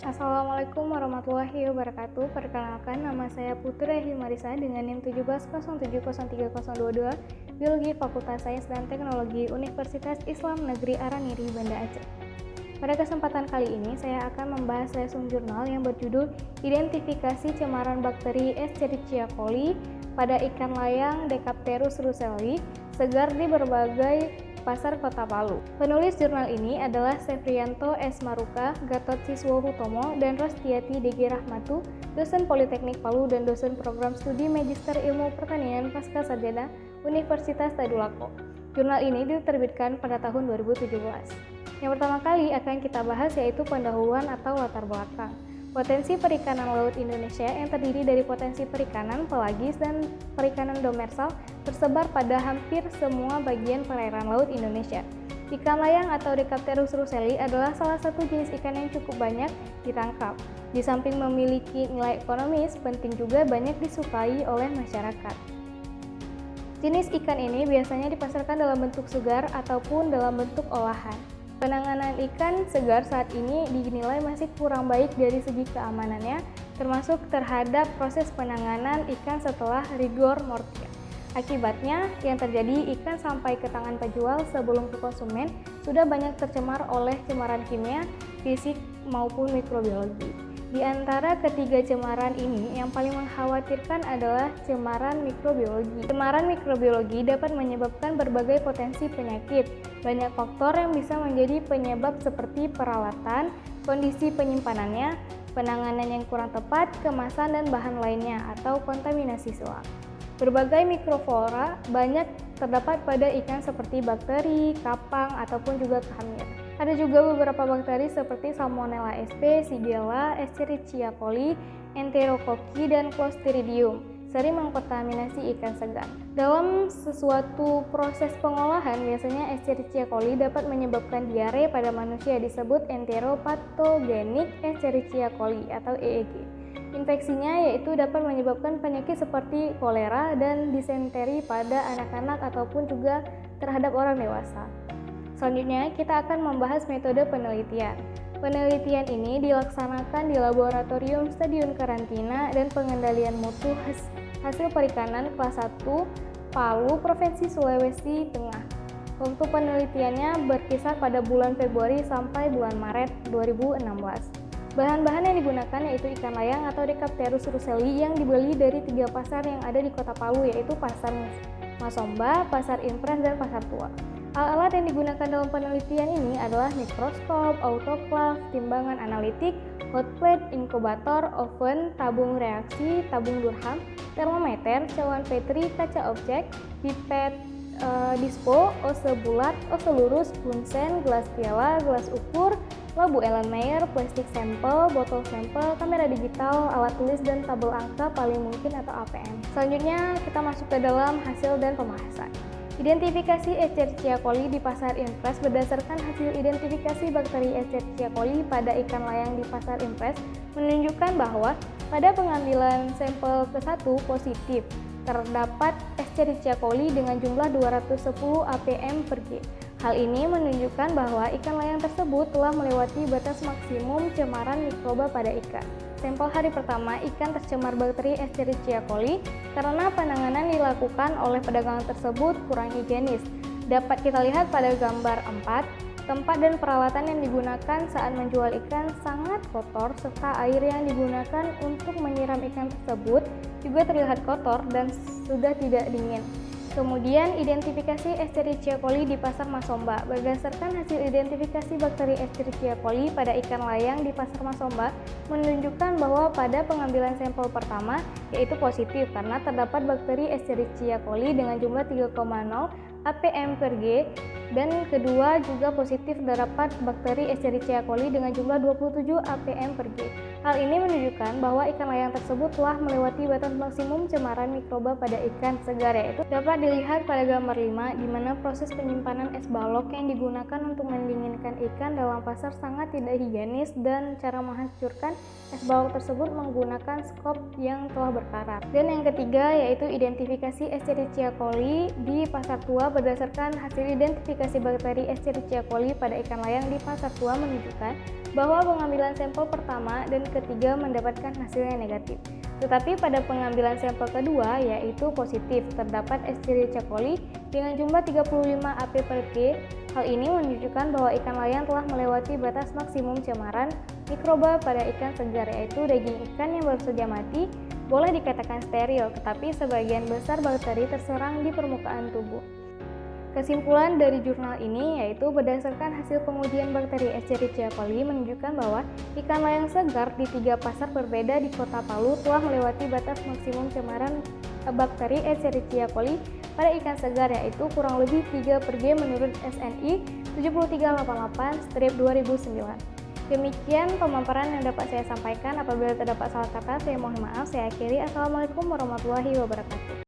Assalamualaikum warahmatullahi wabarakatuh. Perkenalkan, nama saya Putri Hilmarisa dengan NIM 17070322, Biologi Fakultas Sains dan Teknologi Universitas Islam Negeri Araniri, Banda Aceh. Pada kesempatan kali ini, saya akan membahas lesson jurnal yang berjudul Identifikasi Cemaran Bakteri Escherichia coli pada ikan layang Decapterus russelli segar di berbagai pasar Kota Palu. Penulis jurnal ini adalah Sefrianto S. Maruka, Gatot Siswo Hutomo, dan Rostiati DG Rahmatu, dosen Politeknik Palu dan dosen program studi Magister Ilmu Pertanian Pascasarjana Universitas Tadulako. Jurnal ini diterbitkan pada tahun 2017. Yang pertama kali akan kita bahas yaitu pendahuluan atau latar belakang. Potensi perikanan laut Indonesia yang terdiri dari potensi perikanan pelagis dan perikanan demersal tersebar pada hampir semua bagian perairan laut Indonesia. Ikan layang atau Decapterus russelli adalah salah satu jenis ikan yang cukup banyak ditangkap. Di samping memiliki nilai ekonomis, penting juga banyak disukai oleh masyarakat. Jenis ikan ini biasanya dipasarkan dalam bentuk segar ataupun dalam bentuk olahan. Penanganan ikan segar saat ini dinilai masih kurang baik dari segi keamanannya, termasuk terhadap proses penanganan ikan setelah rigor mortis. Akibatnya, yang terjadi ikan sampai ke tangan penjual sebelum ke konsumen sudah banyak tercemar oleh cemaran kimia, fisik maupun mikrobiologi. Di antara ketiga cemaran ini, yang paling mengkhawatirkan adalah cemaran mikrobiologi. Cemaran mikrobiologi dapat menyebabkan berbagai potensi penyakit. Banyak faktor yang bisa menjadi penyebab seperti peralatan, kondisi penyimpanannya, penanganan yang kurang tepat, kemasan dan bahan lainnya, atau kontaminasi selang. Berbagai mikroflora banyak terdapat pada ikan seperti bakteri, kapang, ataupun juga kehamir. Ada juga beberapa bakteri seperti Salmonella sp, Shigella, Escherichia coli, Enterococci, dan Clostridium sering mengkontaminasi ikan segar. Dalam sesuatu proses pengolahan, biasanya Escherichia coli dapat menyebabkan diare pada manusia disebut Enteropathogenic Escherichia coli atau EEG. Infeksinya yaitu dapat menyebabkan penyakit seperti kolera dan disenteri pada anak-anak ataupun juga terhadap orang dewasa. Selanjutnya, kita akan membahas metode penelitian. Penelitian ini dilaksanakan di Laboratorium Stadion Karantina dan Pengendalian Mutu Hasil Perikanan kelas 1 Palu, Provinsi Sulawesi Tengah. Waktu penelitiannya berkisar pada bulan Februari sampai bulan Maret 2016. Bahan-bahan yang digunakan yaitu ikan layang atau Decapterus russelli yang dibeli dari 3 pasar yang ada di Kota Palu, yaitu Pasar Masomba, Pasar Impres, dan Pasar Tua. Alat-alat yang digunakan dalam penelitian ini adalah mikroskop, autoklav, timbangan analitik, hot plate, inkubator, oven, tabung reaksi, tabung Durham, termometer, cawan Petri, kaca objek, pipet, dispo, ose bulat, ose lurus, bunsen, gelas piala, gelas ukur, labu Erlenmeyer, plastik sampel, botol sampel, kamera digital, alat tulis, dan tabel angka paling mungkin atau APM. Selanjutnya kita masuk ke dalam hasil dan pembahasan. Identifikasi Escherichia coli di Pasar Impres berdasarkan hasil identifikasi bakteri Escherichia coli pada ikan layang di Pasar Impres menunjukkan bahwa pada pengambilan sampel ke-1 positif terdapat Escherichia coli dengan jumlah 210 APM per G. Hal ini menunjukkan bahwa ikan layang tersebut telah melewati batas maksimum cemaran mikroba pada ikan. Sampel hari pertama ikan tercemar bakteri Escherichia coli karena penanganan dilakukan oleh pedagang tersebut kurang higienis. Dapat kita lihat pada gambar 4, tempat dan peralatan yang digunakan saat menjual ikan sangat kotor serta air yang digunakan untuk menyiram ikan tersebut juga terlihat kotor dan sudah tidak dingin. Kemudian, identifikasi Escherichia coli di Pasar Masomba. Berdasarkan hasil identifikasi bakteri Escherichia coli pada ikan layang di Pasar Masomba menunjukkan bahwa pada pengambilan sampel pertama yaitu positif karena terdapat bakteri Escherichia coli dengan jumlah 3,0 APM per G, dan kedua juga positif terdapat bakteri Escherichia coli dengan jumlah 27 APM per G. Hal ini menunjukkan bahwa ikan layang tersebut telah melewati batas maksimum cemaran mikroba pada ikan segar, yaitu dapat dilihat pada gambar 5 di mana proses penyimpanan es balok yang digunakan untuk mendinginkan ikan dalam pasar sangat tidak higienis dan cara menghancurkan es balok tersebut menggunakan skop yang telah berkarat. Dan yang ketiga yaitu identifikasi Escherichia coli di Pasar Tua. Berdasarkan hasil identifikasi bakteri Escherichia coli pada ikan layang di Pasar Tua menunjukkan bahwa pengambilan sampel pertama dan ketiga mendapatkan hasil yang negatif. Tetapi pada pengambilan sampel kedua, yaitu positif, terdapat Escherichia coli dengan jumlah 35 APPG. Hal ini menunjukkan bahwa ikan layang telah melewati batas maksimum cemaran mikroba pada ikan segar, yaitu daging ikan yang baru saja mati boleh dikatakan steril, tetapi sebagian besar bakteri terserang di permukaan tubuh. Kesimpulan dari jurnal ini yaitu berdasarkan hasil pengujian bakteri Escherichia coli menunjukkan bahwa ikan layang segar di 3 pasar berbeda di Kota Palu telah melewati batas maksimum cemaran bakteri Escherichia coli pada ikan segar, yaitu kurang lebih 3/G menurut SNI 7388/2009. Demikian pemaparan yang dapat saya sampaikan. Apabila terdapat salah kata, saya mohon maaf. Saya akhiri. Assalamualaikum warahmatullahi wabarakatuh.